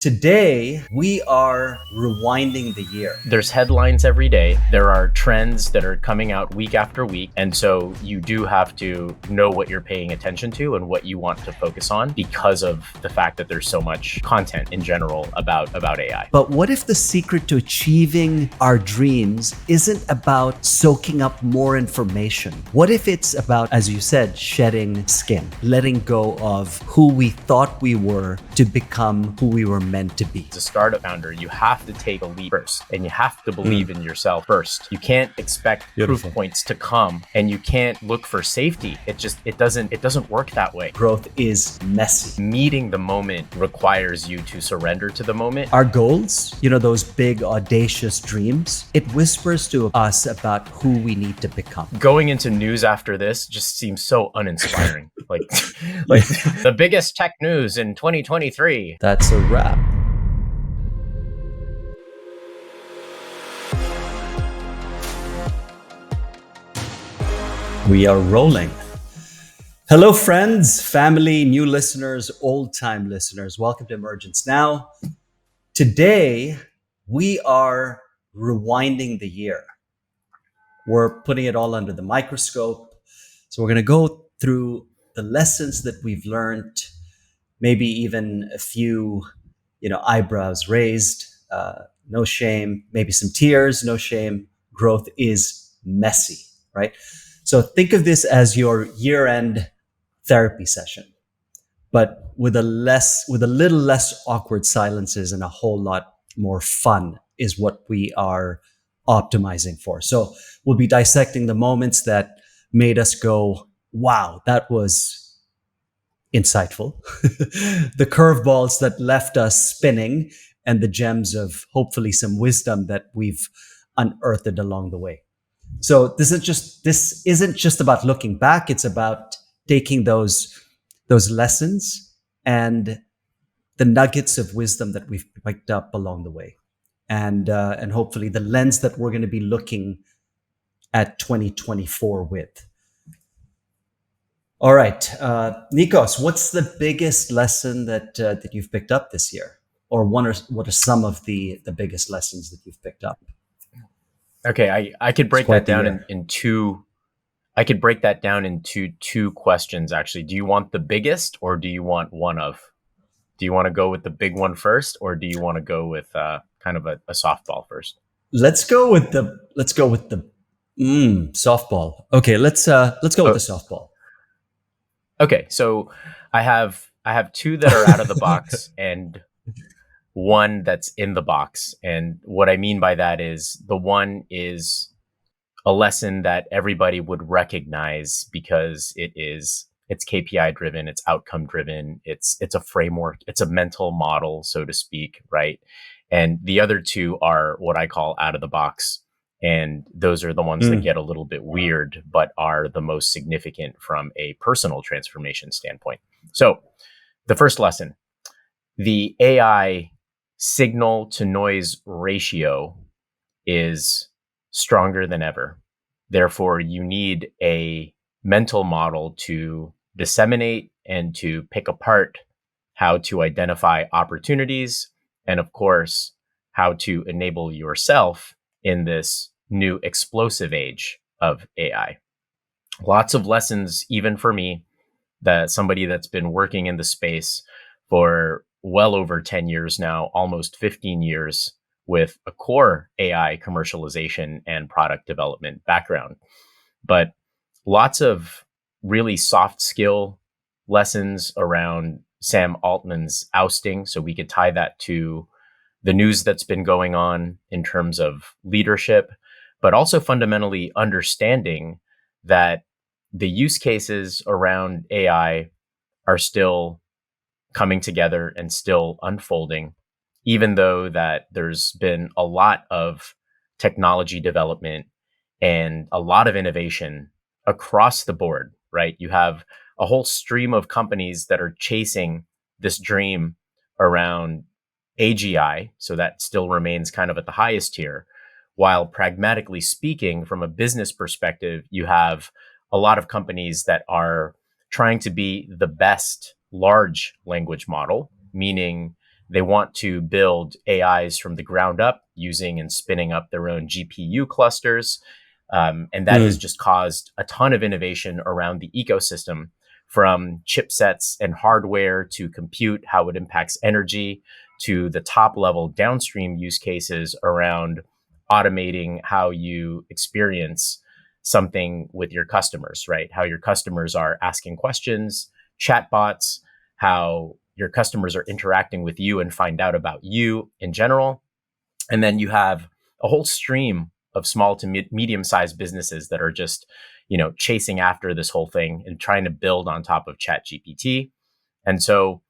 Today, we are rewinding the year. There's headlines every day. There are trends that are coming out week after week. And so you do have to know what you're paying attention to and what you want to focus on because of the fact that there's so much content in general about AI. But what if the secret to achieving our dreams isn't about soaking up more information? What if it's about, as you said, shedding skin, letting go of who we thought we were to become who we were meant to be? As a startup founder, you have to take a leap first and you have to believe in yourself first. You can't expect proof points to come and you can't look for safety. It doesn't work that way. Growth is messy. Meeting the moment requires you to surrender to the moment. Our goals, those big audacious dreams, it whispers to us about who we need to become. Going into news after this just seems so uninspiring. like the biggest tech news in 2023. That's a wrap. We are rolling. Hello, friends, family, new listeners, old-time listeners. Welcome to Emergence Now. Today, we are rewinding the year. We're putting it all under the microscope. So we're going to go through the lessons that we've learned, maybe even a few, eyebrows raised, no shame, maybe some tears, no shame. Growth is messy, right? So think of this as your year-end therapy session, but with a little less awkward silences and a whole lot more fun is what we are optimizing for. So we'll be dissecting the moments that made us go, wow, that was insightful. The curveballs that left us spinning and the gems of hopefully some wisdom that we've unearthed along the way. So this isn't just about looking back. It's about taking those lessons and the nuggets of wisdom that we've picked up along the way, and hopefully the lens that we're going to be looking at 2024 with. All right, Nikos, what's the biggest lesson that you've picked up this year, or what are some of the biggest lessons that you've picked up? Okay, I could break that down in two. I could break that down into two questions, actually. Do you want the biggest, or do you want one of? Do you want to go with the big one first, or do you want to go with kind of a softball first? Let's go with the softball. Okay, let's go with the softball. Okay, so I have two that are out of the box and one that's in the box. And what I mean by that is the one is a lesson that everybody would recognize because it's KPI driven, it's outcome driven, it's a framework, it's a mental model, so to speak, right? And the other two are what I call out of the box. And those are the ones that get a little bit weird, but are the most significant from a personal transformation standpoint. So the first lesson, the AI signal to noise ratio is stronger than ever. Therefore, you need a mental model to disseminate and to pick apart how to identify opportunities, and of course, how to enable yourself in this new explosive age of AI. Lots of lessons, even for me, that somebody that's been working in the space for well over 10 years now, almost 15 years, with a core AI commercialization and product development background. But lots of really soft skill lessons around Sam Altman's ousting. So we could tie that to the news that's been going on in terms of leadership, but also fundamentally understanding that the use cases around AI are still coming together and still unfolding, even though that there's been a lot of technology development and a lot of innovation across the board, right? You have a whole stream of companies that are chasing this dream around AGI. So that still remains kind of at the highest tier. While pragmatically speaking, from a business perspective, you have a lot of companies that are trying to be the best large language model, meaning They want to build AIs from the ground up using and spinning up their own GPU clusters. And that has Mm. just caused a ton of innovation around the ecosystem, from chipsets and hardware to compute, how it impacts energy, to the top level downstream use cases around automating how you experience something with your customers, right? How your customers are asking questions, chatbots, how your customers are interacting with you and find out about you in general. And then you have a whole stream of small to medium sized businesses that are just, chasing after this whole thing and trying to build on top of Chat GPT. And so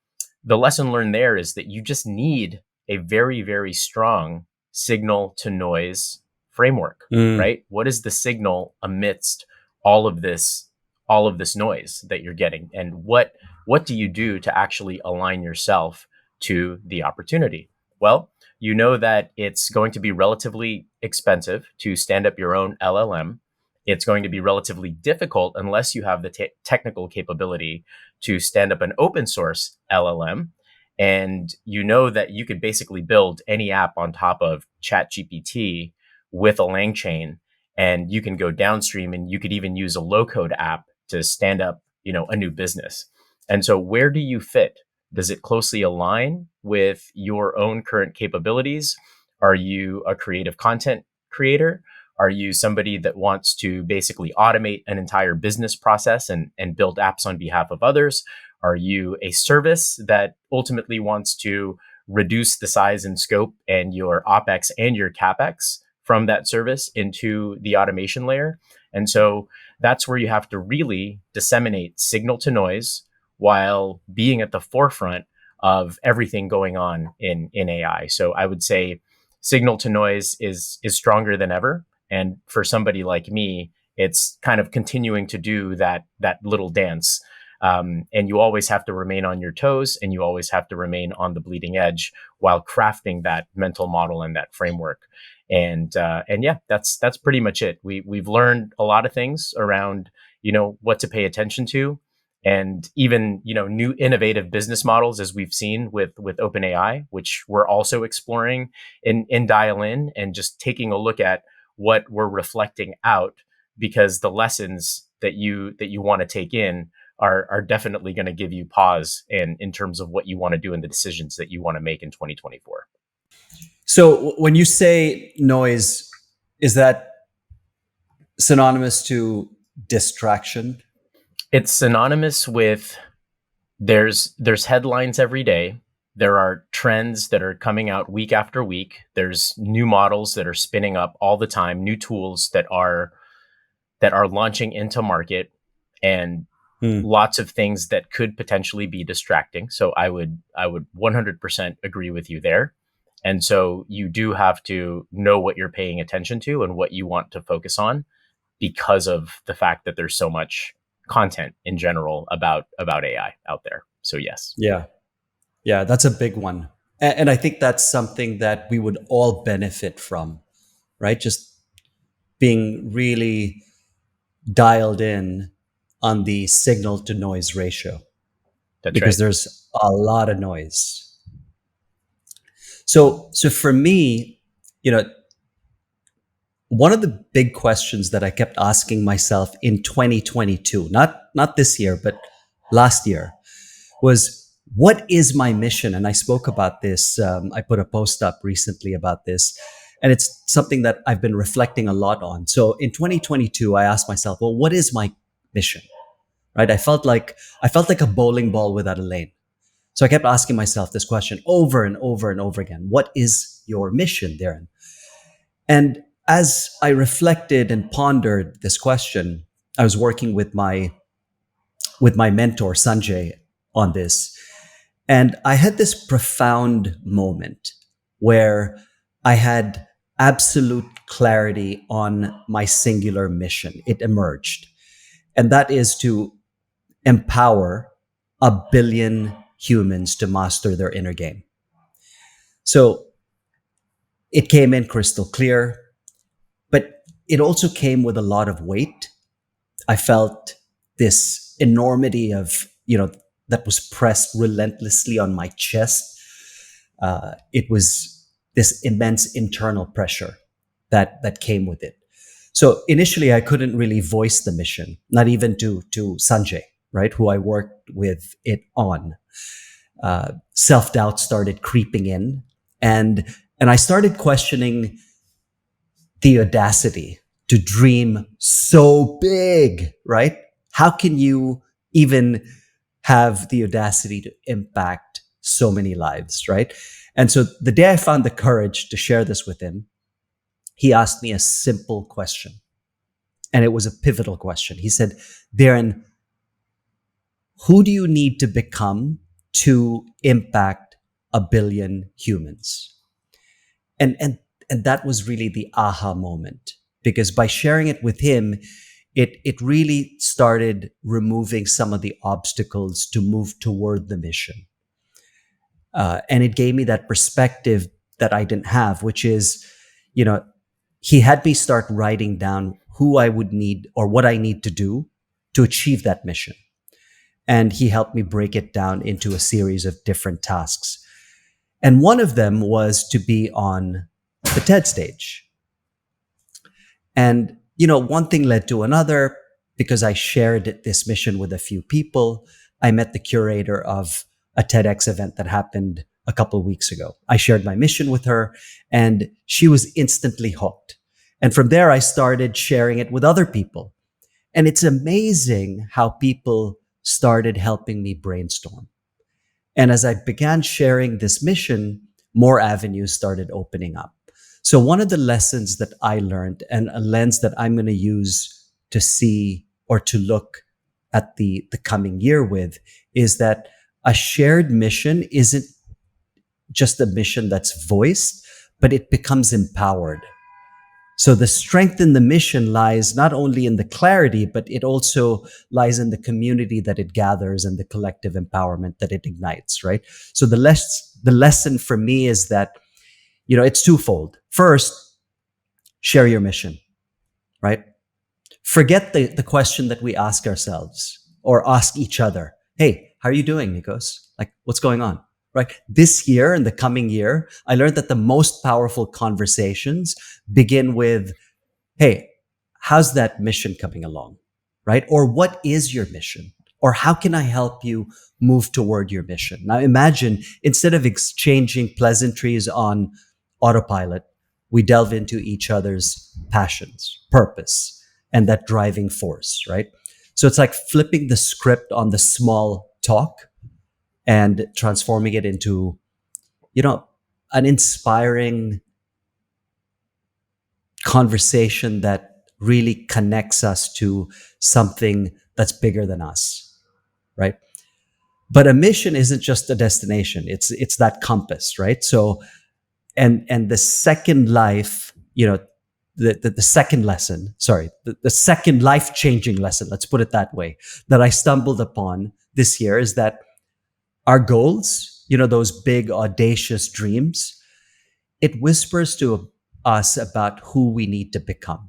the lesson learned there is that you just need a very, very strong signal to noise framework, Mm. right? What is the signal amidst all of this, all of this noise that you're getting? And what do you do to actually align yourself to the opportunity? Well, you know that it's going to be relatively expensive to stand up your own LLM. It's going to be relatively difficult unless you have the technical capability to stand up an open source LLM. And you know that you could basically build any app on top of ChatGPT with a LangChain, and you can go downstream and you could even use a low code app to stand up, a new business. And so where do you fit? Does it closely align with your own current capabilities? Are you a creative content creator? Are you somebody that wants to basically automate an entire business process and build apps on behalf of others? Are you a service that ultimately wants to reduce the size and scope and your OPEX and your CAPEX from that service into the automation layer? And so that's where you have to really disseminate signal to noise while being at the forefront of everything going on in AI. So I would say signal to noise is stronger than ever. And for somebody like me, it's kind of continuing to do that little dance. And you always have to remain on your toes, and you always have to remain on the bleeding edge while crafting that mental model and that framework. And yeah, that's pretty much it. We've learned a lot of things around what to pay attention to, and even new innovative business models, as we've seen with OpenAI, which we're also exploring in Dial In, and just taking a look at what we're reflecting out, because the lessons that you want to take in are definitely going to give you pause in terms of what you want to do and the decisions that you want to make in 2024. So when you say noise, is that synonymous to distraction? It's synonymous with there's headlines every day. There are trends that are coming out week after week. There's new models that are spinning up all the time, new tools that are launching into market, and Hmm. lots of things that could potentially be distracting. So I would 100% agree with you there. And so you do have to know what you're paying attention to and what you want to focus on, because of the fact that there's so much content in general about AI out there. So yes. Yeah. Yeah, that's a big one. And I think that's something that we would all benefit from, right? Just being really dialed in on the signal to noise ratio, That's because right. there's a lot of noise. So for me, you know, one of the big questions that I kept asking myself in 2022, not this year, but last year, was what is my mission? And I spoke about this. I put a post up recently about this, and it's something that I've been reflecting a lot on. So in 2022, I asked myself, well, what is my mission? Right? I felt like a bowling ball without a lane. So I kept asking myself this question over and over and over again. What is your mission, Dhiren? And as I reflected and pondered this question, I was working with my mentor Sanjay on this, and I had this profound moment where I had absolute clarity on my singular mission. It emerged, and that is to empower 1 billion humans to master their inner game. So it came in crystal clear, but it also came with a lot of weight. I felt this enormity of, that was pressed relentlessly on my chest. It was this immense internal pressure that came with it. So initially, I couldn't really voice the mission, not even to Sanjay, right, who I worked with it on. Self doubt started creeping in, and I started questioning the audacity to dream so big, right? How can you even have the audacity to impact so many lives, right? And so the day I found the courage to share this with him, he asked me a simple question. And it was a pivotal question. He said, Dhiren, who do you need to become to impact a billion humans? And that was really the aha moment, because by sharing it with him, it really started removing some of the obstacles to move toward the mission. And it gave me that perspective that I didn't have, which is, you know, he had me start writing down who I would need or what I need to do to achieve that mission. And he helped me break it down into a series of different tasks. And one of them was to be on the TED stage. And, you know, one thing led to another. Because I shared this mission with a few people, I met the curator of a TEDx event that happened a couple of weeks ago. I shared my mission with her, and she was instantly hooked. And from there, I started sharing it with other people. And it's amazing how people started helping me brainstorm. And as I began sharing this mission, more avenues started opening up. So one of the lessons that I learned, and a lens that I'm going to use to see or to look at the coming year with, is that a shared mission isn't just a mission that's voiced, but it becomes empowered. So the strength in the mission lies not only in the clarity, but it also lies in the community that it gathers and the collective empowerment that it ignites, right? So the lesson for me is that, you know, it's twofold. First, share your mission, right? Forget the question that we ask ourselves or ask each other. Hey, how are you doing, Nikos? Like, what's going on? Right? This year and the coming year, I learned that the most powerful conversations begin with, hey, how's that mission coming along? Right? Or what is your mission? Or how can I help you move toward your mission? Now imagine, instead of exchanging pleasantries on autopilot, we delve into each other's passions, purpose, and that driving force, right? So it's like flipping the script on the small talk and transforming it into, you know, an inspiring conversation that really connects us to something that's bigger than us, right? But a mission isn't just a destination. It's that compass, right? So, and the second life, you know, the second lesson, the second life-changing lesson, let's put it that way, that I stumbled upon this year is that our goals, you know, those big, audacious dreams, it whispers to us about who we need to become,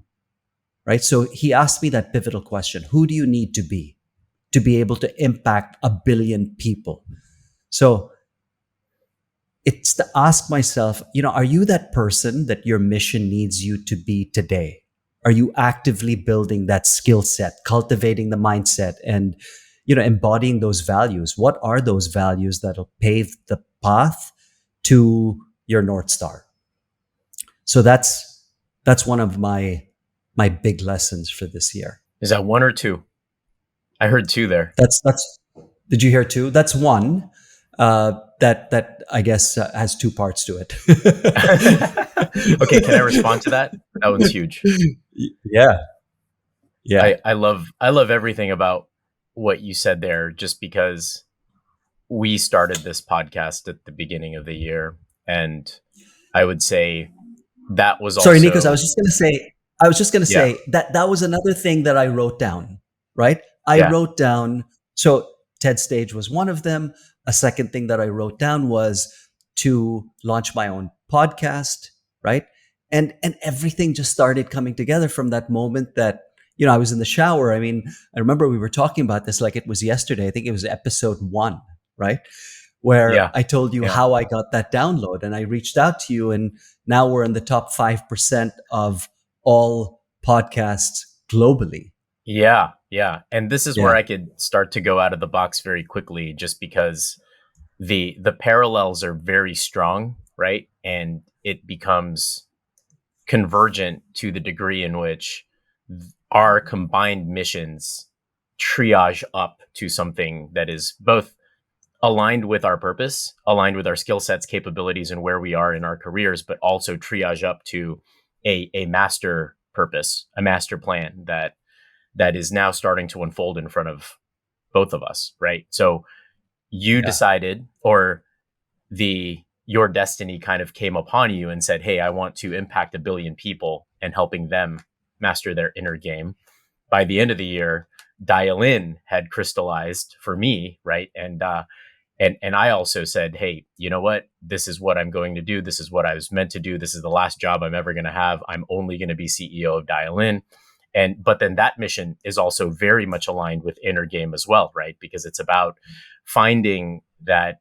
right? So he asked me that pivotal question: who do you need to be able to impact a billion people? So it's to ask myself, you know, are you that person that your mission needs you to be today? Are you actively building that skill set, cultivating the mindset, and, you know, embodying those values? What are those values that'll pave the path to your North Star? So that's one of my big lessons for this year. Is that one or two? I heard two there. That's did you hear two? That's one. That I guess has two parts to it. Okay, can I respond to that? That one's huge. Yeah. I love everything about what you said there, just because we started this podcast at the beginning of the year, and I would say that was also... Sorry, Nikos, I was just going to say that was another thing that I wrote down, right? I wrote down, so TED Stage was one of them. A second thing that I wrote down was to launch my own podcast, right? And everything just started coming together from that moment that, you know, I was in the shower. I mean, I remember we were talking about this like it was yesterday. I think it was episode 1, right? where Yeah. I told you Yeah. how I got that download, and I reached out to you, and now we're in the top 5% of all podcasts globally. Yeah. Yeah. And this is where Yeah. I could start to go out of the box very quickly, just because the parallels are very strong, right? And it becomes convergent to the degree in which our combined missions triage up to something that is both aligned with our purpose, aligned with our skill sets, capabilities, and where we are in our careers, but also triage up to a master purpose, a master plan that is now starting to unfold in front of both of us, right? So you Yeah. decided, or your destiny kind of came upon you and said, "Hey, I want to impact 1 billion people and helping them master their inner game." By the end of the year, Dial In had crystallized for me, right? And I also said, "Hey, you know what? This is what I'm going to do. This is what I was meant to do. This is the last job I'm ever going to have. I'm only going to be CEO of Dial In." And but then that mission is also very much aligned with inner game as well, right? Because it's about finding that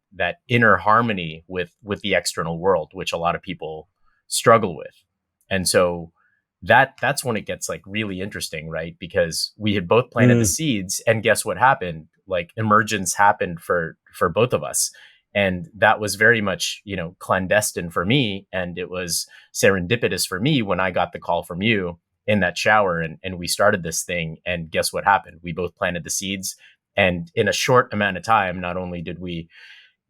inner harmony with the external world, which a lot of people struggle with. And so that's when it gets like really interesting, right? Because we had both planted the Mm. seeds, and guess what happened? Like emergence happened for both of us. And that was very much, clandestine for me, and it was serendipitous for me when I got the call from you in that shower, and we started this thing. And guess what happened? We both planted the seeds, and in a short amount of time, not only did we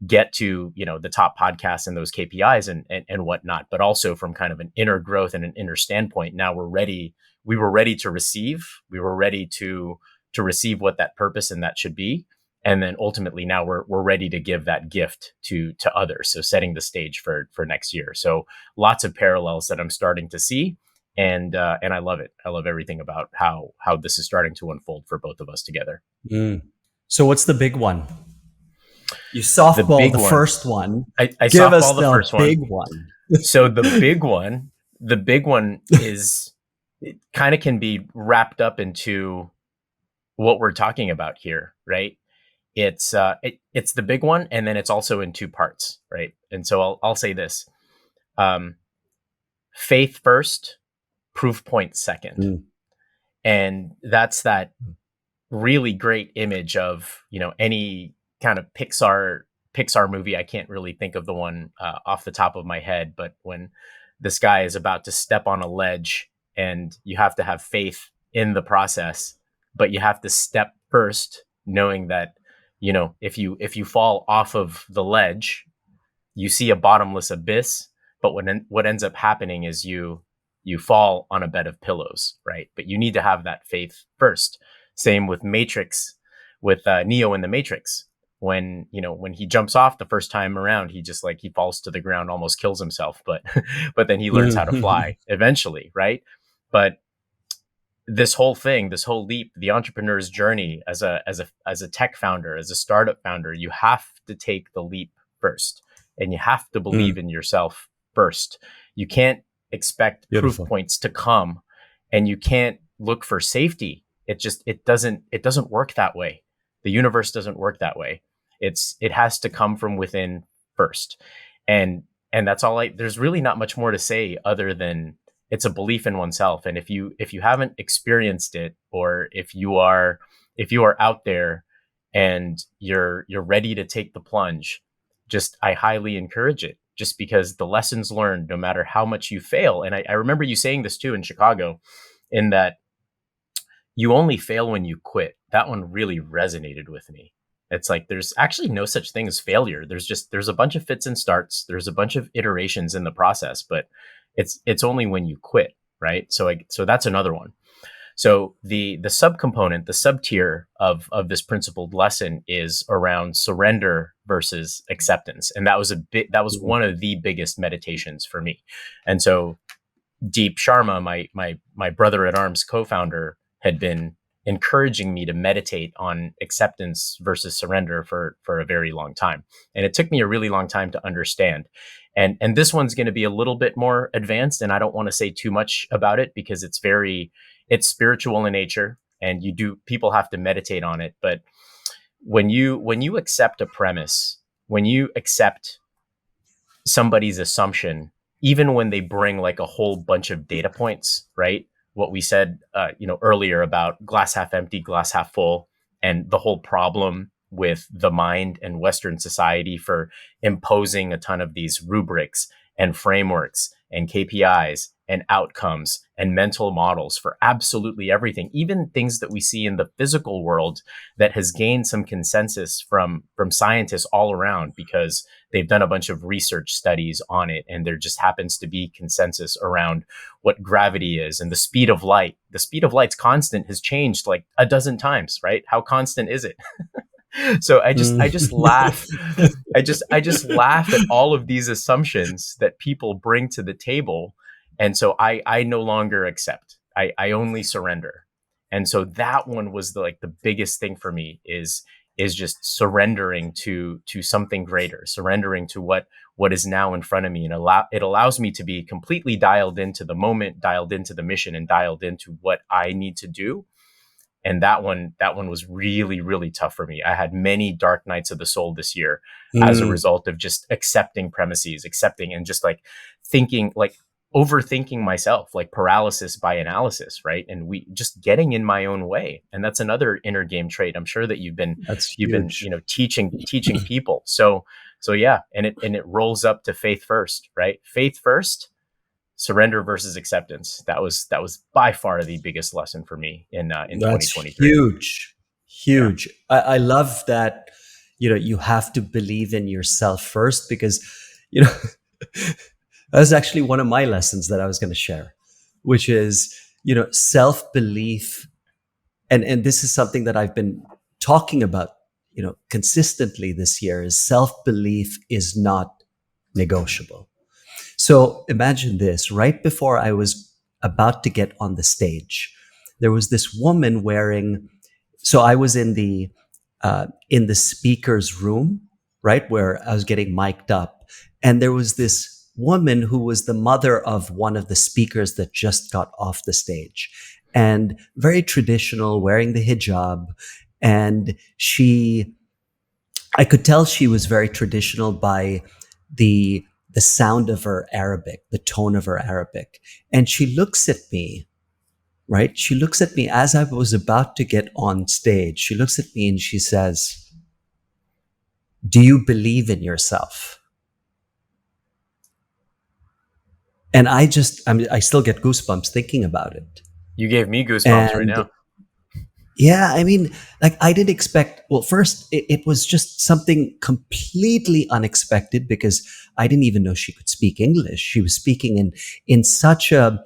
get to the top podcasts and those KPIs and whatnot, but also from kind of an inner growth and an inner standpoint. Now we're ready. We were ready to receive. We were ready to receive what that purpose and that should be. And then ultimately now we're ready to give that gift to others. So setting the stage for next year. So lots of parallels that I'm starting to see. And I love it. I love everything about how this is starting to unfold for both of us together. Mm. So what's the big one? You The softball big the one, first one. I Give us softball the the first one. big one. So the big one is, it kind of can be wrapped up into what we're talking about here, right? It's the big one, and then it's also in two parts, right? And so I'll say this: um, faith first, proof point second, Mm. and that's that really great image of any kind of Pixar movie. I can't really think of the one off the top of my head, but when this guy is about to step on a ledge, and you have to have faith in the process, but you have to step first, knowing that if you fall off of the ledge, you see a bottomless abyss. But what ends up happening is you fall on a bed of pillows, right? But you need to have that faith first. Same with Matrix, with Neo in the Matrix. When he jumps off the first time around, he falls to the ground, almost kills himself, but but then he learns how to Mm. fly eventually, right? But this whole thing, this whole leap, the entrepreneur's journey as a tech founder, as a startup founder, you have to take the leap first, and you have to believe Mm. in yourself first. You can't expect proof Beautiful. points to come, and you can't look for safety. It doesn't work that way. The universe doesn't work that way. It has to come from within first. And that's all. There's really not much more to say other than it's a belief in oneself. And if you haven't experienced it, or if you are out there and you're ready to take the plunge, just I highly encourage it, just because the lessons learned, no matter how much you fail. And I remember you saying this too in Chicago, in that you only fail when you quit. That one really resonated with me. It's like there's actually no such thing as failure. There's a bunch of fits and starts. There's a bunch of iterations in the process, but it's only when you quit, right? So that's another one. So the subcomponent, the sub tier of this principled lesson is around surrender versus acceptance, and that was Mm. one of the biggest meditations for me. And so Deep Sharma, my brother at arms co-founder, had been encouraging me to meditate on acceptance versus surrender for a very long time. And it took me a really long time to understand. And this one's going to be a little bit more advanced, and I don't want to say too much about it because it's spiritual in nature, and people have to meditate on it. But when you accept a premise, when you accept somebody's assumption, even when they bring like a whole bunch of data points, right? What we said, earlier about glass half empty, glass half full, and the whole problem with the mind and Western society for imposing a ton of these rubrics and frameworks and KPIs and outcomes and mental models for absolutely everything, even things that we see in the physical world that has gained some consensus from scientists all around because they've done a bunch of research studies on it, and there just happens to be consensus around what gravity is and the speed of light. The speed of light's constant has changed like a dozen times, right? How constant is it? So I just laugh. I just laugh at all of these assumptions that people bring to the table. And so I no longer accept. I only surrender. And so that one was the biggest thing for me is just surrendering to something greater, surrendering to what is now in front of me. And it allows me to be completely dialed into the moment, dialed into the mission, and dialed into what I need to do. And that one was really, really tough for me. I had many dark nights of the soul this year as a Mm, result of just accepting premises, accepting, and just like thinking, like overthinking myself, like paralysis by analysis, right? And we just getting in my own way. And that's another inner game trait. I'm sure that you've been that's you've been, huge. teaching people. So yeah, and it rolls up to faith first, right? Faith first, surrender versus acceptance. That was by far the biggest lesson for me in That's 2023. huge, Yeah. huge. I love that. You have to believe in yourself first because, you know, that's actually one of my lessons that I was going to share, which is, self belief, and this is something that I've been talking about, consistently this year. Is self belief is not negotiable. So imagine this: right before I was about to get on the stage, there was this woman wearing. So I was in the speaker's room, right where I was getting mic'd up, and there was this woman who was the mother of one of the speakers that just got off the stage, and very traditional, wearing the hijab, and I could tell she was very traditional by the sound of her Arabic, the tone of her Arabic. And she looks at me, right? She looks at me as I was about to get on stage. She looks at me and she says, "Do you believe in yourself?" And I still get goosebumps thinking about it. You gave me goosebumps right And now. yeah, I mean, like I didn't expect. Well, first, it was just something completely unexpected because I didn't even know she could speak English. She was speaking in such a,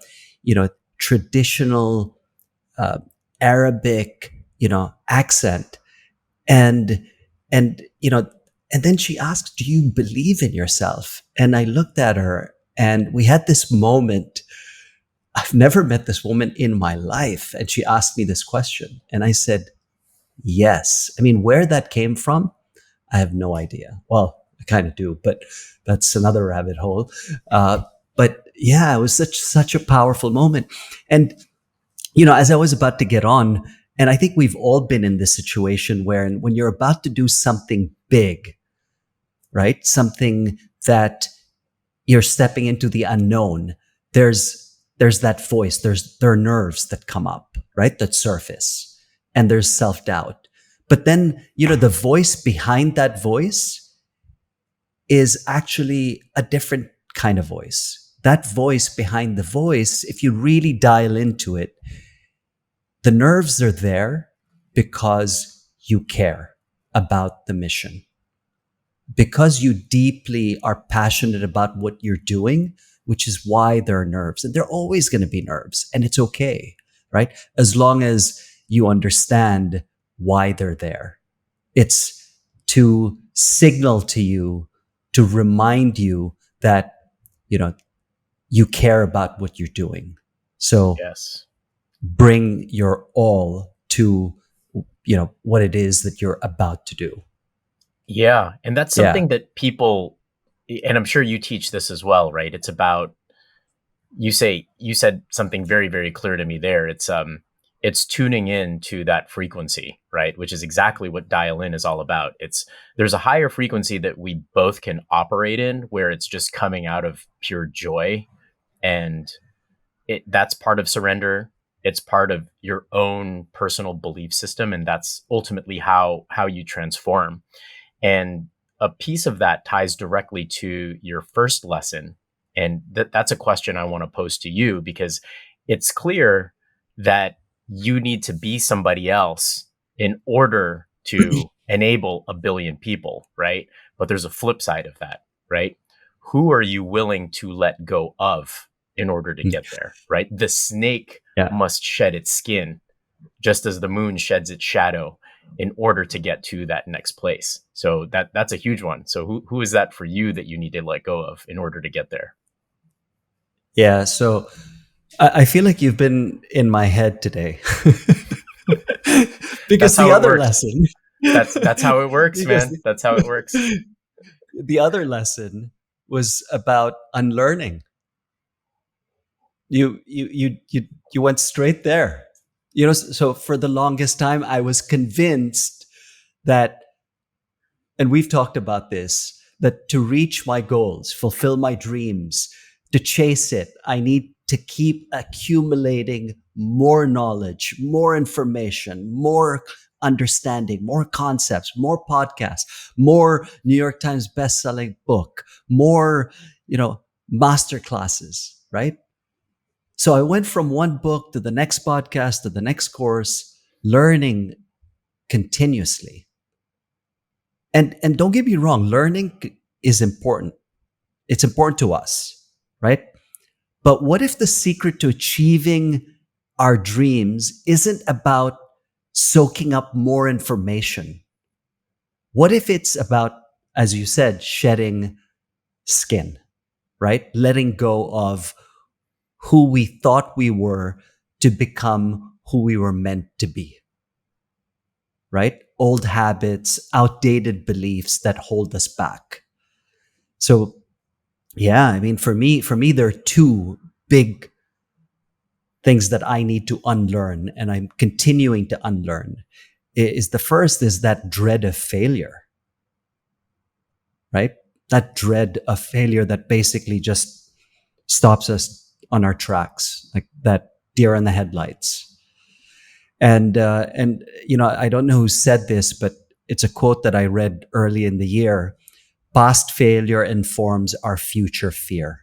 traditional uh, Arabic, accent, and and and then she asked, "Do you believe in yourself?" And I looked at her, and we had this moment. I've never met this woman in my life, and she asked me this question, and I said, yes. I mean, where that came from, I have no idea. Well, I kind of do, but that's another rabbit hole. But yeah, it was such a powerful moment. And as I was about to get on, and I think we've all been in this situation where when you're about to do something big, right? Something that you're stepping into the unknown. There's that voice. There are nerves that come up, right? That surface, and there's self doubt. But then the voice behind that voice is actually a different kind of voice. That voice behind the voice, if you really dial into it, the nerves are there because you care about the mission, because you deeply are passionate about what you're doing, which is why there are nerves. And there are always going to be nerves, and it's okay, right? As long as you understand why they're there. It's to signal to you, to remind you that, you know, you care about what you're doing. So Yes. bring your all to, what it is that you're about to do. Yeah. And that's Yeah. something that people, and I'm sure you teach this as well, right? It's about, you said something very, very clear to me there. it's tuning in to that frequency, right? Which is exactly what dial in is all about. There's a higher frequency that we both can operate in where it's just coming out of pure joy. And that's part of surrender. It's part of your own personal belief system. And that's ultimately how you transform. And a piece of that ties directly to your first lesson. And that's a question I want to pose to you, because it's clear that you need to be somebody else in order to enable a billion people, right? But there's a flip side of that, right? Who are you willing to let go of in order to get there, right? The snake Yeah. must shed its skin just as the moon sheds its shadow in order to get to that next place. So that's a huge one. So who is that for you that you need to let go of in order to get there? Yeah. So I feel like you've been in my head today. That's Because the how it other works. lesson, That's how it works, because man. That's how it works. the other lesson was about unlearning. You went straight there. So for the longest time, I was convinced that, and we've talked about this, that to reach my goals, fulfill my dreams, to chase it, I need to keep accumulating more knowledge, more information, more understanding, more concepts, more podcasts, more New York Times best-selling book, more, master classes, right? So I went from one book to the next podcast to the next course, learning continuously. And don't get me wrong, learning is important. It's important to us, right? But what if the secret to achieving our dreams isn't about soaking up more information? What if it's about, as you said, shedding skin, right? Letting go of who we thought we were to become who we were meant to be, right? Old habits, outdated beliefs that hold us back. So, yeah, I mean, for me, there are two big things that I need to unlearn, and I'm continuing to unlearn. Is the first is that dread of failure, right? That dread of failure that basically just stops us on our tracks, like that deer in the headlights. And I don't know who said this, but it's a quote that I read early in the year. Past failure informs our future fear.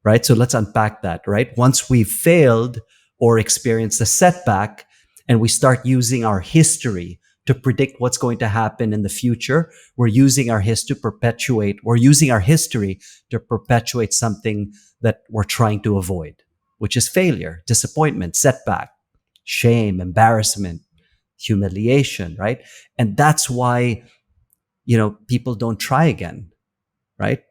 Right? So let's unpack that, right? Once we've failed or experienced a setback and we start using our history to predict what's going to happen in the future, we're using our history to perpetuate something that we're trying to avoid, which is failure, disappointment, setback, shame, embarrassment, humiliation, right? And that's why, people don't try again, right?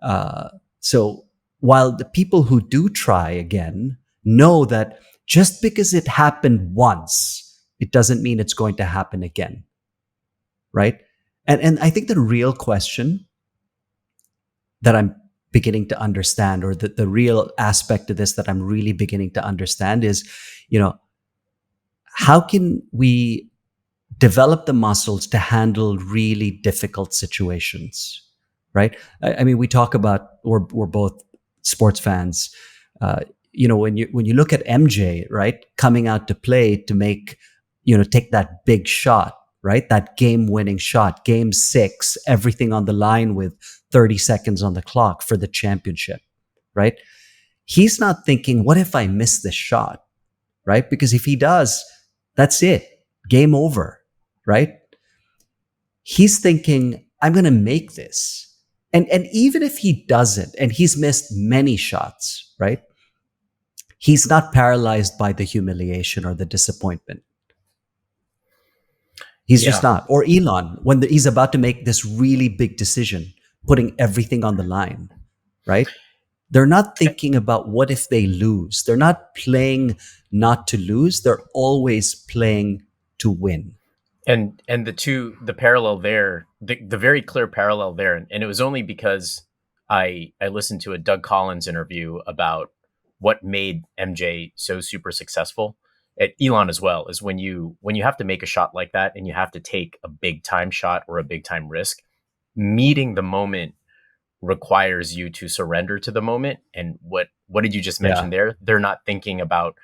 Uh, so while the people who do try again know that just because it happened once, it doesn't mean it's going to happen again, right? And I think the real question that I'm beginning to understand, or the real aspect of this that I'm really beginning to understand is, how can we develop the muscles to handle really difficult situations, right? I mean, we talk about, we're both sports fans. When you look at MJ, right, coming out to play to make, take that big shot, right, that game-winning shot, game 6, everything on the line with 30 seconds on the clock for the championship, right? He's not thinking, what if I miss this shot, right? Because if he does, that's it, game over, right? He's thinking, I'm going to make this. And even if he doesn't, and he's missed many shots, right? He's not paralyzed by the humiliation or the disappointment. He's just Yeah. not. Or Elon, when he's about to make this really big decision, putting everything on the line, right? They're not thinking about what if they lose. They're not playing not to lose. They're always playing to win. And the parallel there, the very clear parallel there, and it was only because I listened to a Doug Collins interview about what made MJ so super successful. Elon as well, is when you have to make a shot like that and you have to take a big time shot or a big time risk, meeting the moment requires you to surrender to the moment. And what did you just mention Yeah. there? They're not thinking about,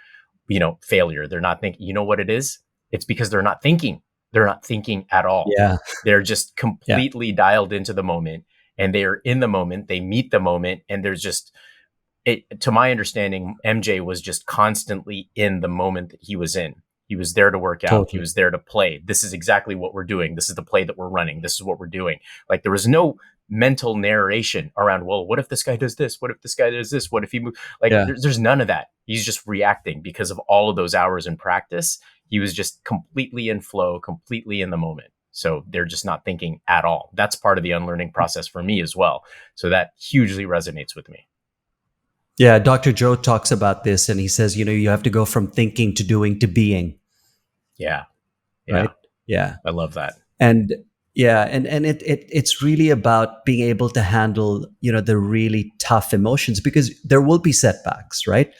failure. They're not thinking, you know what it is? It's because they're not thinking. They're not thinking at all. Yeah. They're just Yeah. completely dialed into the moment, and they are in the moment. They meet the moment, and there's just it. To my understanding, MJ was just constantly in the moment that he was in. He was there to work out. He Totally. was there to play. This is exactly what we're doing. This is the play that we're running. This is what we're doing. Like, there was no mental narration around, well, what if this guy does this? What if this guy does this? What if he moves? Like, Yeah. there's none of that. He's just reacting because of all of those hours in practice. He was just completely in flow, completely in the moment. So they're just not thinking at all. That's part of the unlearning process for me as well. So that hugely resonates with me. Yeah. Dr. Joe talks about this and he says, you have to go from thinking to doing to being, Yeah. Yeah. right? Yeah. I love that. And yeah, and it's really about being able to handle, the really tough emotions, because there will be setbacks, right?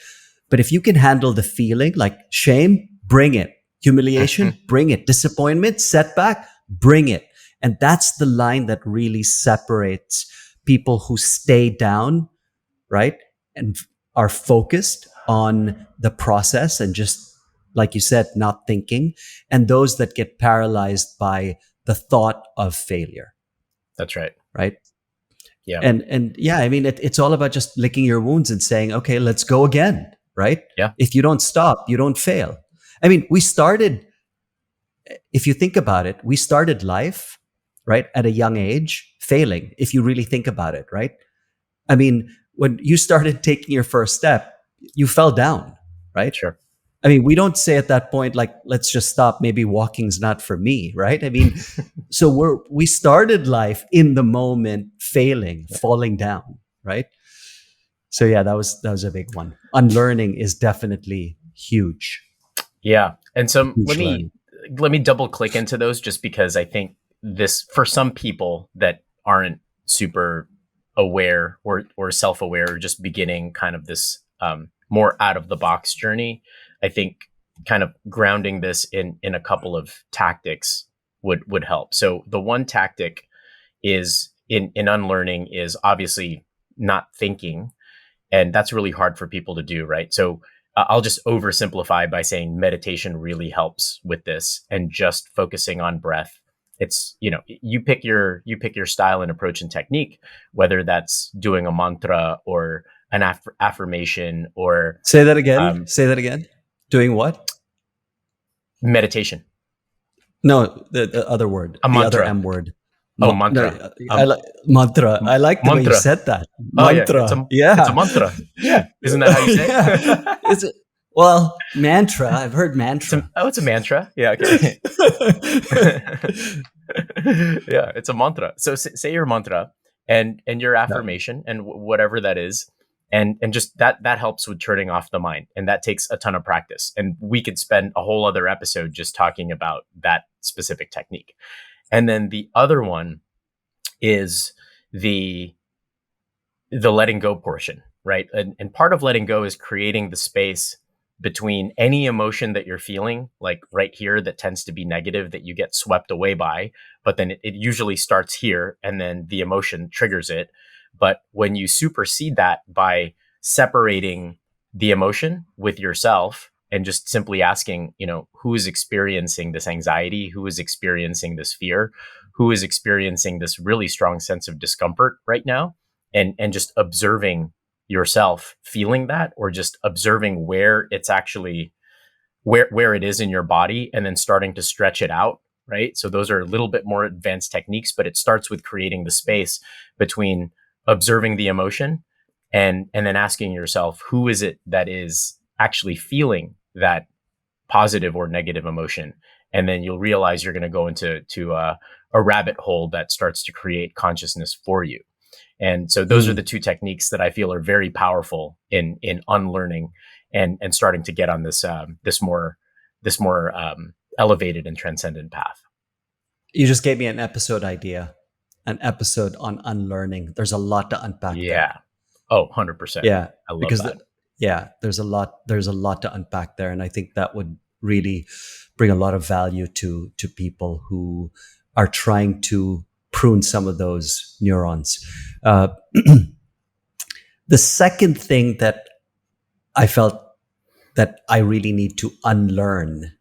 But if you can handle the feeling, like shame, bring it. Mhm. Humiliation, bring it. Disappointment, setback, bring it. And that's the line that really separates people who stay down, right? And are focused on the process and just, like you said, not thinking, and those that get paralyzed by the thought of failure, That's right. right? Yeah. And yeah, I mean, it's all about just licking your wounds and saying, okay, let's go again, right? Yeah. If you don't stop, you don't fail. I mean, if you think about it, we started life, right, at a young age, failing, if you really think about it, right? I mean, when you started taking your first step, you fell down, right? Sure. I mean, we don't say at that point, like, let's just stop. Maybe walking's not for me, right? I mean, so we started life in the moment, failing, Yeah. falling down, right? So yeah, that was a big one. Unlearning is definitely huge, Yeah. And so let huge me learning. let me double click into those, just because I think this, for some people that aren't super aware or self-aware, or just beginning kind of this more out of the box journey, I think kind of grounding this in a couple of tactics would help. So the one tactic is in unlearning is obviously not thinking, and that's really hard for people to do, right? So I'll just oversimplify by saying meditation really helps with this, and just focusing on breath. It's, you pick your style and approach and technique, whether that's doing a mantra or an affirmation, or Say that again. um, Say that again. Doing what? meditation. No, the other word, A the other mantra. M word. Oh, No, mantra. I like mantra. I like the way you Mantra. said that. Oh yeah, it's Mantra. a Yeah. mantra. Yeah. Isn't that how you say Yeah. it? Is it? Well, mantra. I've heard mantra. It's a mantra. Yeah, okay. Yeah, it's a mantra. So say your mantra and your Yeah. affirmation, and whatever that is, and just that helps with turning off the mind, and that takes a ton of practice. And we could spend a whole other episode just talking about that specific technique. And then the other one is the the letting go portion, right? And part of letting go is creating the space between any emotion that you're feeling, like right here, that tends to be negative, that you get swept away by, but then it usually starts here and then the emotion triggers it. But when you supersede that by separating the emotion with yourself and just simply asking, who is experiencing this anxiety? Who is experiencing this fear? Who is experiencing this really strong sense of discomfort right now? And just observing yourself feeling that, or just observing where it's actually where it is in your body, and then starting to stretch it out, right? So those are a little bit more advanced techniques, but it starts with creating the space between observing the emotion and then asking yourself, who is it that is actually feeling that positive or negative emotion? And then you'll realize you're going to go into a rabbit hole that starts to create consciousness for you. And so those are the Mm. two techniques that I feel are very powerful in unlearning and starting to get on this more elevated and transcendent path. You just gave me an episode idea, an episode on unlearning. There's a lot to unpack there. Yeah. Oh, 100%. Yeah, I love because that. Yeah, there's a lot to unpack there, and I think that would really bring a lot of value to people who are trying to prune some of those neurons. Uh, the second thing that I felt that I really need to unlearn,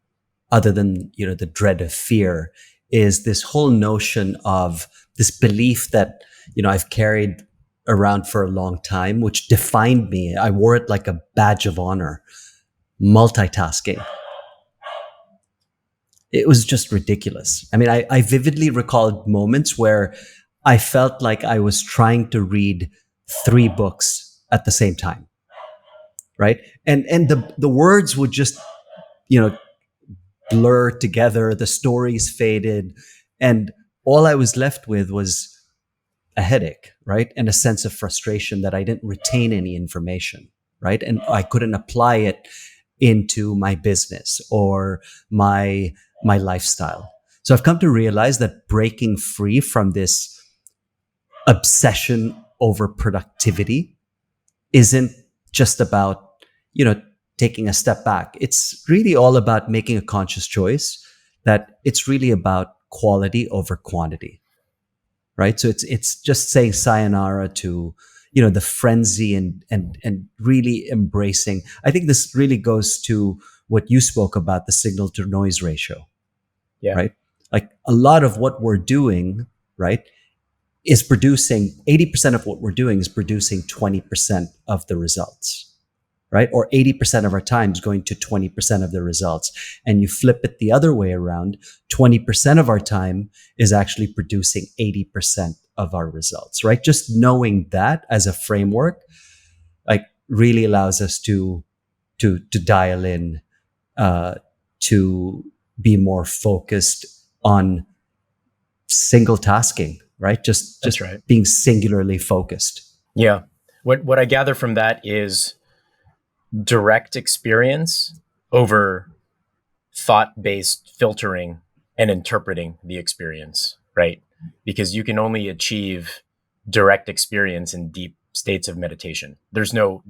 other than the dread of fear, is this whole notion of this belief that I've carried around for a long time, which defined me. I wore it like a badge of honor. Multitasking. It was just ridiculous. I mean, I vividly recalled moments where I felt like I was trying to read three books at the same time, right? And the words would just you know blur together. The stories faded, and all I was left with was a headache, right? And a sense of frustration that I didn't retain any information, right? And I couldn't apply it into my business or my lifestyle. So I've come to realize that breaking free from this obsession over productivity isn't just about, you know, taking a step back. It's really all about making a conscious choice that it's really about quality over quantity, right? So it's just saying sayonara to the frenzy and really embracing. I think this really goes to what you spoke about, the signal to noise ratio, Yeah, right? Like a lot of what we're doing, right, is producing 80% of what we're doing is producing 20% of the results, right? Or 80% of our time is going to 20% of the results. And you flip it the other way around, 20% of our time is actually producing 80% of our results, right? Just knowing that as a framework, like really allows us to dial in, uh, to be more focused on single tasking, right? that's Just right. being singularly focused. Yeah. What I gather from that is direct experience over thought-based filtering and interpreting the experience, right? Because you can only achieve direct experience in deep states of meditation. There's no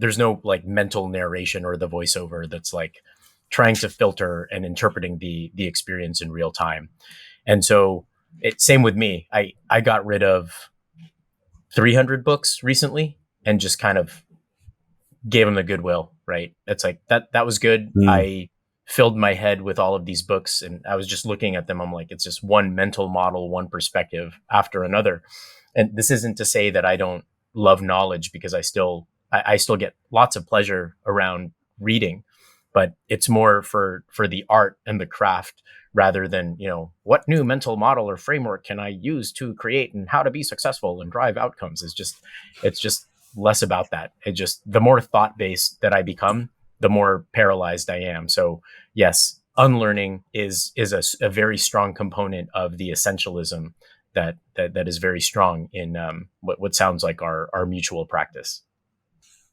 like mental narration or the voiceover that's like trying to filter and interpreting the experience in real time. And so same with me. I got rid of 300 books recently and just kind of gave them the goodwill, right? It's like that was good. Mm. I filled my head with all of these books and I was just looking at them. I'm like, it's just one mental model, one perspective after another. And this isn't to say that I don't love knowledge, because I still get lots of pleasure around reading, but it's more for the art and the craft rather than, what new mental model or framework can I use to create and how to be successful and drive outcomes. It's just less about that. It just, the more thought based that I become, the more paralyzed I am. So yes, unlearning is a very strong component of the essentialism that is very strong in what sounds like our mutual practice.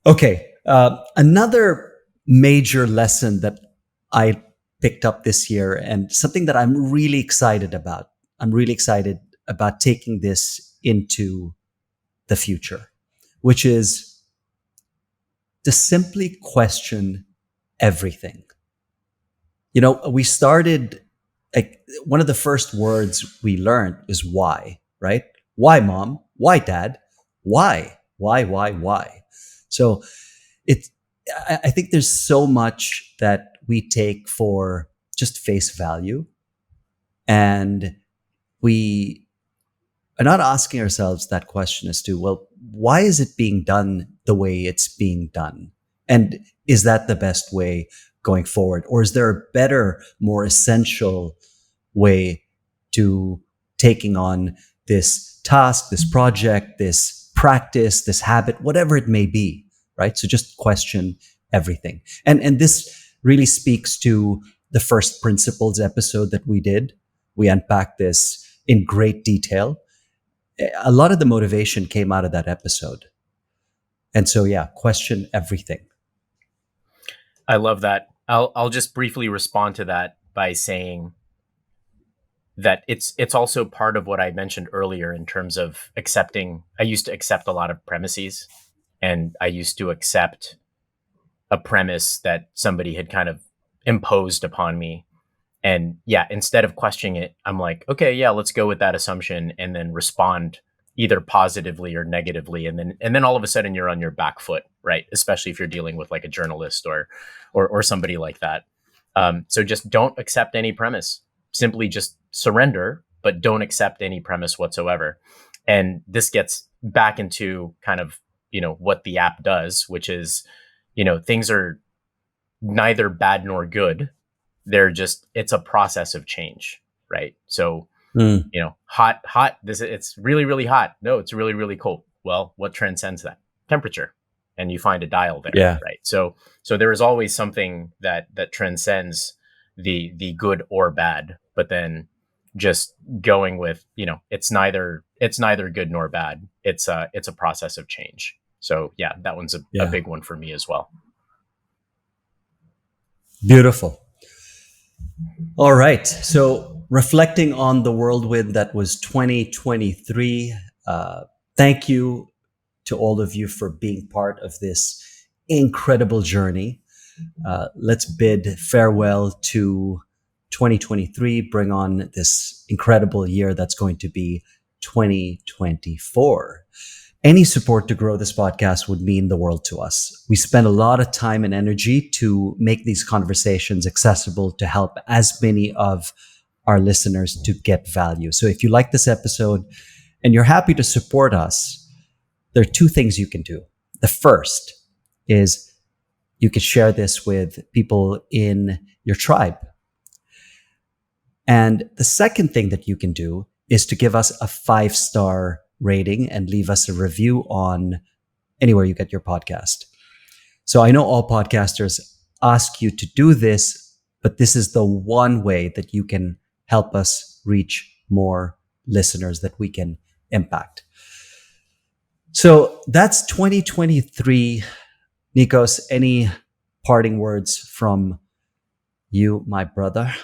Okay. Another major lesson that I picked up this year, and something that I'm really excited about. I'm really excited about taking this into the future, which is to simply question everything. We started, like, one of the first words we learned is why, right? Why, mom? Why, dad? Why? Why? So it, I think there's so much that we take for just face value, and we are not asking ourselves that question as to, well, why is it being done the way it's being done? And is that the best way going forward? Or is there a better, more essential way to taking on this task, this project, this practice, this habit, whatever it may be, right? So just question everything. And this really speaks to the first principles episode that we did. We unpacked this in great detail. A lot of the motivation came out of that episode. And so, yeah, question everything. I love that. I'll just briefly respond to that by saying that it's also part of what I mentioned earlier in terms of accepting. I used to accept a lot of premises, and I used to accept a premise that somebody had kind of imposed upon me. And yeah, instead of questioning it, I'm like, okay, yeah, let's go with that assumption and then respond either positively or negatively. And then all of a sudden you're on your back foot, right? Especially if you're dealing with like a journalist or somebody like that. So just don't accept any premise. Simply just surrender, but don't accept any premise whatsoever. And this gets back into kind of, what the app does, which is, things are neither bad nor good. It's a process of change, right? So, Mm, hot, it's really, really hot. No, it's really, really cold. Well, what transcends that? Temperature. And you find a dial there, yeah. right? So there is always something that transcends the good or bad, but then just going with, it's neither good nor bad. It's a process of change. So yeah, that one's a Yeah. big one for me as well. Beautiful. All right. So, reflecting on the whirlwind that was 2023, thank you to all of you for being part of this incredible journey. Let's bid farewell to 2023, bring on this incredible year that's going to be 2024. Any support to grow this podcast would mean the world to us. We spend a lot of time and energy to make these conversations accessible to help as many of our listeners to get value. So if you like this episode and you're happy to support us, there are two things you can do. The first is you could share this with people in your tribe. And the second thing that you can do is to give us a 5-star rating and leave us a review on anywhere you get your podcast. So I know all podcasters ask you to do this, but this is the one way that you can help us reach more listeners that we can impact. So that's 2023. Nikos, any parting words from you, my brother?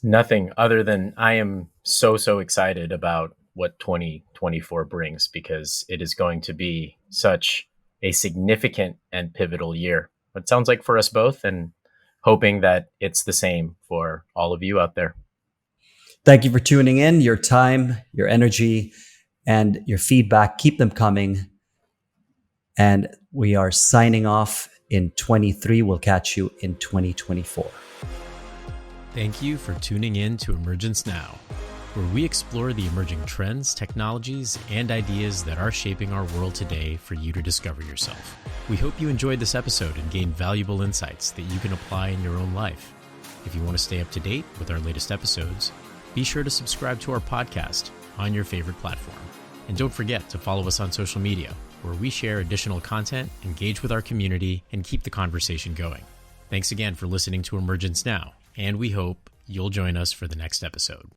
Nothing other than I am so excited about what 2024 brings, because it is going to be such a significant and pivotal year. It sounds like for us both, and hoping that it's the same for all of you out there. Thank you for tuning in. Your time, your energy, and your feedback, keep them coming. And we are signing off in 23. We'll catch you in 2024. Thank you for tuning in to Emergence Now, where we explore the emerging trends, technologies, and ideas that are shaping our world today for you to discover yourself. We hope you enjoyed this episode and gained valuable insights that you can apply in your own life. If you want to stay up to date with our latest episodes, be sure to subscribe to our podcast on your favorite platform. And don't forget to follow us on social media, where we share additional content, engage with our community, and keep the conversation going. Thanks again for listening to Emergence Now, and we hope you'll join us for the next episode.